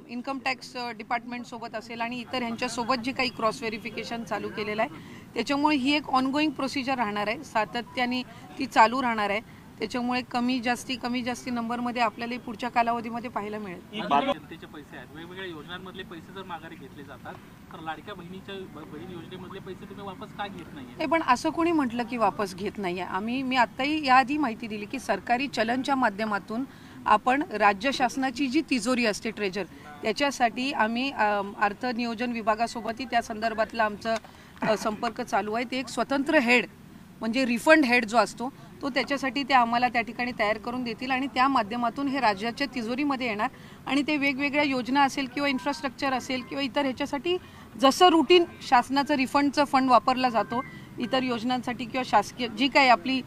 Income tax department सोबत असेल आणि इतर ह्यांच्यासोबत जे काही क्रॉस व्हेरिफिकेशन चालू केलेलं आहे त्याच्यामुळे ही एक ऑनगोईंग प्रोसिजर राहणार आहे, सातत्याने ती चालू राहणार आहे. त्याच्यामुळे कमी जास्ती नंबरमध्ये आपल्याला पुढच्या कालावधीमध्ये पाहायला मिळेल. जनतेचे पैसे आहेत, वेगवेगळ्या योजनांमधले पैसे जर माघारी घेतले जातात तर लाडक्या बहीण योजनेमधले पैसे तुम्ही वापस का घेत नाही? पण असं कोणी म्हटलं की वापस घेत नाहीये. मी आत्ताही याआधी माहिती दिली की सरकारी चलनच्या माध्यमातून आपण राज्य शासनाची जी तिजोरी असते ट्रेजर त्याच्यासाठी आम्ही अर्थ नियोजन विभागासोबतही त्या संदर्भातला आमचा संपर्क चालू आहे. ते एक स्वतंत्र हेड म्हणजे रिफंड हेड जो असतो तो त्याच्यासाठी ते आम्हाला त्या ठिकाणी तयार करून देतील आणि त्या माध्यमातून हे राज्याच्या तिजोरीमध्ये येणार आणि ते वेगवेगळ्या योजना असेल किंवा इन्फ्रास्ट्रक्चर असेल किंवा इतर ह्याच्यासाठी जसं रुटीन शासनाचं रिफंडचं फंड वापरला जातो इतर योजनांसाठी किंवा शासकीय जी काही आपली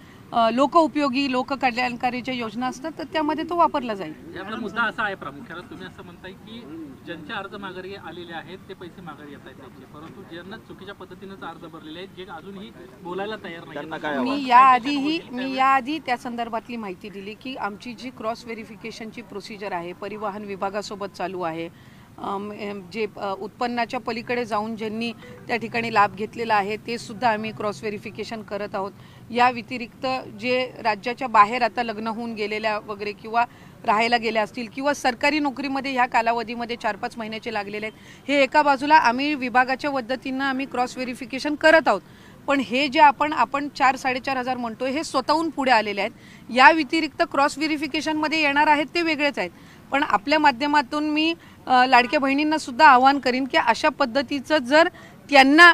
लोकउपयोगी लोककल्याणकारीच्या योजना असतात तर त्यामध्ये तो वापरला जाईल. याचा मुद्दा असा आहे प्रामुख्याने तुम्ही असं म्हणताय की ज्यांचे अर्ज माघारी आलेले आहेत ते पैसे माघारी येत आहेत त्यांचे, परंतु ज्यांना चुकीच्या पद्धतीनेच अर्ज भरलेले आहेत जे अजूनही बोलायला तयार नाही. मी याआधी त्या संदर्भातली माहिती दिली की आमची जी क्रॉस व्हेरिफिकेशनची प्रोसिजर आहे परिवहन विभागासोबत चालू आहे. जे उत्पन्नाच्या पलीकडे जाऊन ज्यांनी त्या ठिकाणी लाभ घेतलेला आहे ते सुद्धा आम्ही क्रॉस व्हेरिफिकेशन करत आहोत. या व्यतिरिक्त जे राज्याच्या बाहेर आता लग्न होऊन गेलेल्या वगैरे किंवा राहायला गेल्या असतील किंवा सरकारी नोकरीमध्ये ह्या कालावधीमध्ये 4-5 महिन्याचे लागलेले आहेत हे एका बाजूला आम्ही विभागाच्या पद्धतीनं आम्ही क्रॉस व्हेरिफिकेशन करत आहोत. पण हे जे आपण 4-4.5 हजार म्हणतोय हे स्वतःहून पुढे आलेले आहेत. या व्यतिरिक्त क्रॉस व्हेरिफिकेशनमध्ये येणार आहेत ते वेगळेच आहेत. पण आपल्या माध्यमातून मी लाडक्या बहिणींना सुद्धा आवाहन करीन की अशा पद्धतीचं जर त्यांना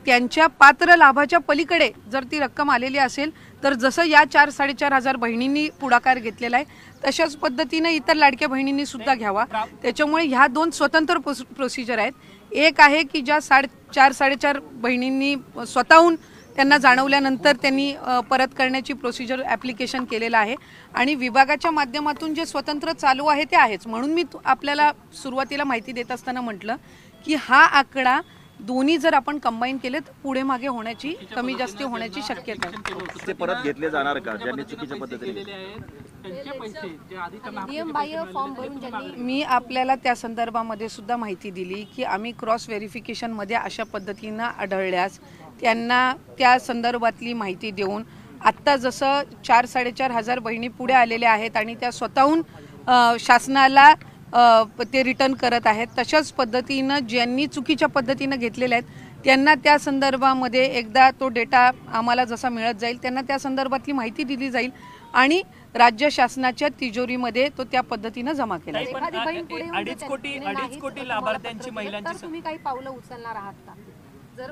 त्यांच्या पात्र लाभाच्या पलीकडे जर ती रक्कम आलेली असेल तर जसं या 4-4.5 हजार बहिणींनी पुढाकार घेतलेला आहे तशाच पद्धतीने इतर लाडक्या बहिणींनी सुद्धा घ्यावा. त्याच्यामुळे ह्या 2 स्वतंत्र प्रोसिजर आहेत. एक आहे की ज्या 4-4.5 बहिणींनी स्वतःहून त्यांना जाणवल्यानंतर त्यांनी परत करण्याची प्रोसिजर ॲप्लिकेशन केलेलं आहे आणि विभागाच्या माध्यमातून जे स्वतंत्र चालू आहे ते आहेच. म्हणून मी आपल्याला सुरुवातीला माहिती देत असताना म्हटलं की हा आकडा दोन्ही जर आपण कंबाईन केले तर पुढे मागे होण्याची कमी जास्ती होण्याची शक्यता आहे. ते परत घेतले जाणार का ज्यांनी चुकीच्या पद्धतीने? मी आपल्याला त्या संदर्भामध्ये सुद्धा माहिती दिली की आम्ही क्रॉस व्हेरिफिकेशनमध्ये अशा पद्धतीनं आढळल्यास त्यांना त्या संदर्भातली माहिती देऊन आत्ता जसं 4-4.5 हजार बहिणी पुढे आलेल्या आहेत आणि त्या स्वतःहून शासनाला ते रिटर्न करत आहेत तशाच पद्धतीनं ज्यांनी चुकीच्या पद्धतीनं घेतलेल्या आहेत त्यांना त्या संदर्भामध्ये एकदा तो डेटा आम्हाला जसा मिळत जाईल त्यांना त्या संदर्भातली माहिती दिली जाईल आणि राज्य शासनाच्या तिजोरीमध्ये तो त्या पद्धतीनं जमा केला जाईल. 2.5 कोटी लाभार्थ्यांची महिलांची तुम्ही काही पावलं उचलणार आहात का? जर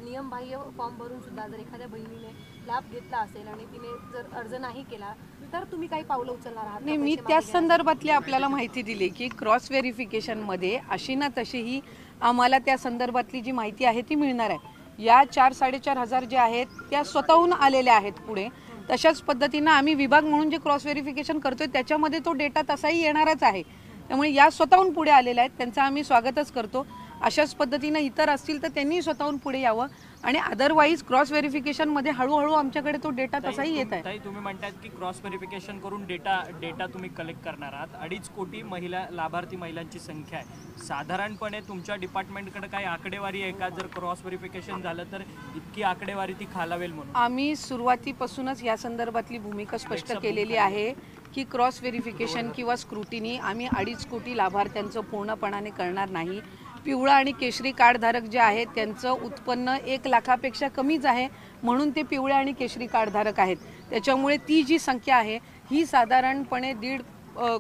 नियमबाह्य फॉर्म भरून सुद्धा जर एखाद्या बहिणीने लाभ घेतला असेल आणि तिने जर अर्ज नाही केला तर तुम्ही काही पावलं उचलणार आहात? नाही, मी त्या संदर्भातली आपल्याला माहिती दिली की क्रॉस व्हेरिफिकेशनमध्ये अशी ना तशीही आम्हाला त्या संदर्भातली जी माहिती आहे ती मिळणार आहे. या 4-4.5 हजार ज्या आहेत त्या स्वतःहून आलेल्या आहेत पुढे. तशाच पद्धतीनं आम्ही विभाग म्हणून जे क्रॉस व्हेरिफिकेशन करतोय त्याच्यामध्ये तो डेटा तसाही येणारच आहे. त्यामुळे या स्वतःहून पुढे आलेल्या आहेत त्यांचं आम्ही स्वागतच करतो. अशाच पद्धतीनं इतर असतील तर त्यांनी स्वतःहून पुढे यावं आणि अदरवाईज क्रॉस व्हेरिफिकेशनमध्ये हळूहळू आमच्याकडे तो डेटा तसाही येत आहे. तुम्ही म्हणतात की क्रॉस व्हेरिफिकेशन करून डेटा तुम्ही कलेक्ट करणार आहात. 2.5 कोटी लाभार्थी महिलांची संख्या आहे. साधारणपणे तुमच्या डिपार्टमेंटकडे काही आकडेवारी आहे का? जर क्रॉस व्हेरिफिकेशन झालं तर इतकी आकडेवारी ती खालावेल म्हणून? आम्ही सुरुवातीपासूनच या संदर्भातली भूमिका स्पष्ट केलेली आहे की क्रॉस व्हेरिफिकेशन किंवा स्क्रुटिनी आम्ही 2.5 कोटी लाभार्थ्यांचं पूर्णपणाने करणार नाही. पिवळा आणि केशरी कार्डधारक जे आहेत त्यांचं उत्पन्न 1 लाखापेक्षा कमीच आहे म्हणून ते पिवळ्या आणि केशरी कार्डधारक आहेत. त्याच्यामुळे ती जी संख्या आहे ही साधारणपणे 1.5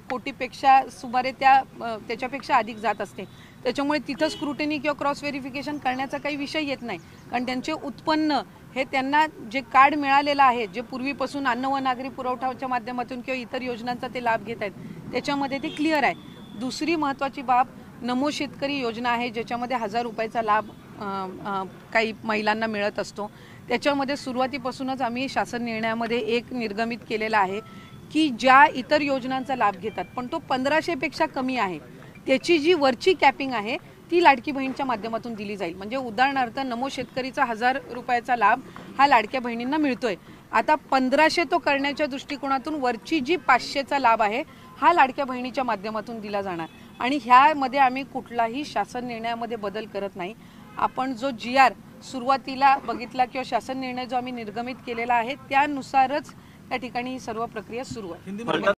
कोटीपेक्षा सुमारे त्याच्यापेक्षा अधिक जात असते. त्याच्यामुळे तिथं स्क्रुटिनी किंवा क्रॉस व्हेरिफिकेशन करण्याचा काही विषय येत नाही कारण त्यांचे उत्पन्न हे त्यांना जे कार्ड मिळालेलं आहे जे पूर्वीपासून अन्न व नागरी पुरवठ्याच्या माध्यमातून किंवा इतर योजनांचा ते लाभ घेत आहेत त्याच्यामध्ये ते क्लिअर आहे. दुसरी महत्त्वाची बाब नमो शेतकरी योजना आहे ज्याच्यामध्ये 1000 रुपयाचा लाभ काही महिलांना मिळत असतो. त्याच्यामध्ये सुरुवातीपासूनच आम्ही शासन निर्णयामध्ये एक निर्गमित केलेला आहे की ज्या इतर योजनांचा लाभ घेतात पण तो 1500पेक्षा कमी आहे त्याची जी वरची कॅपिंग आहे ती लाडकी बहीणच्या माध्यमातून दिली जाईल. म्हणजे उदाहरणार्थ नमो शेतकरीचा 1000 रुपयाचा लाभ हा लाडक्या बहिणींना मिळतोय. आता 1500 तो करण्याच्या दृष्टिकोनातून वरची जी 500चा लाभ आहे हा लाडक्या बहिणीच्या माध्यमातून दिला जाणार आणि ह्यामध्ये आम्ही कुठलाही शासन निर्णयामध्ये बदल करत नाही. आपण जो GR सुरुवातीला बघितला किंवा शासन निर्णय जो आम्ही निर्गमित केलेला आहे त्यानुसारच त्या ठिकाणी ही सर्व प्रक्रिया सुरू आहे.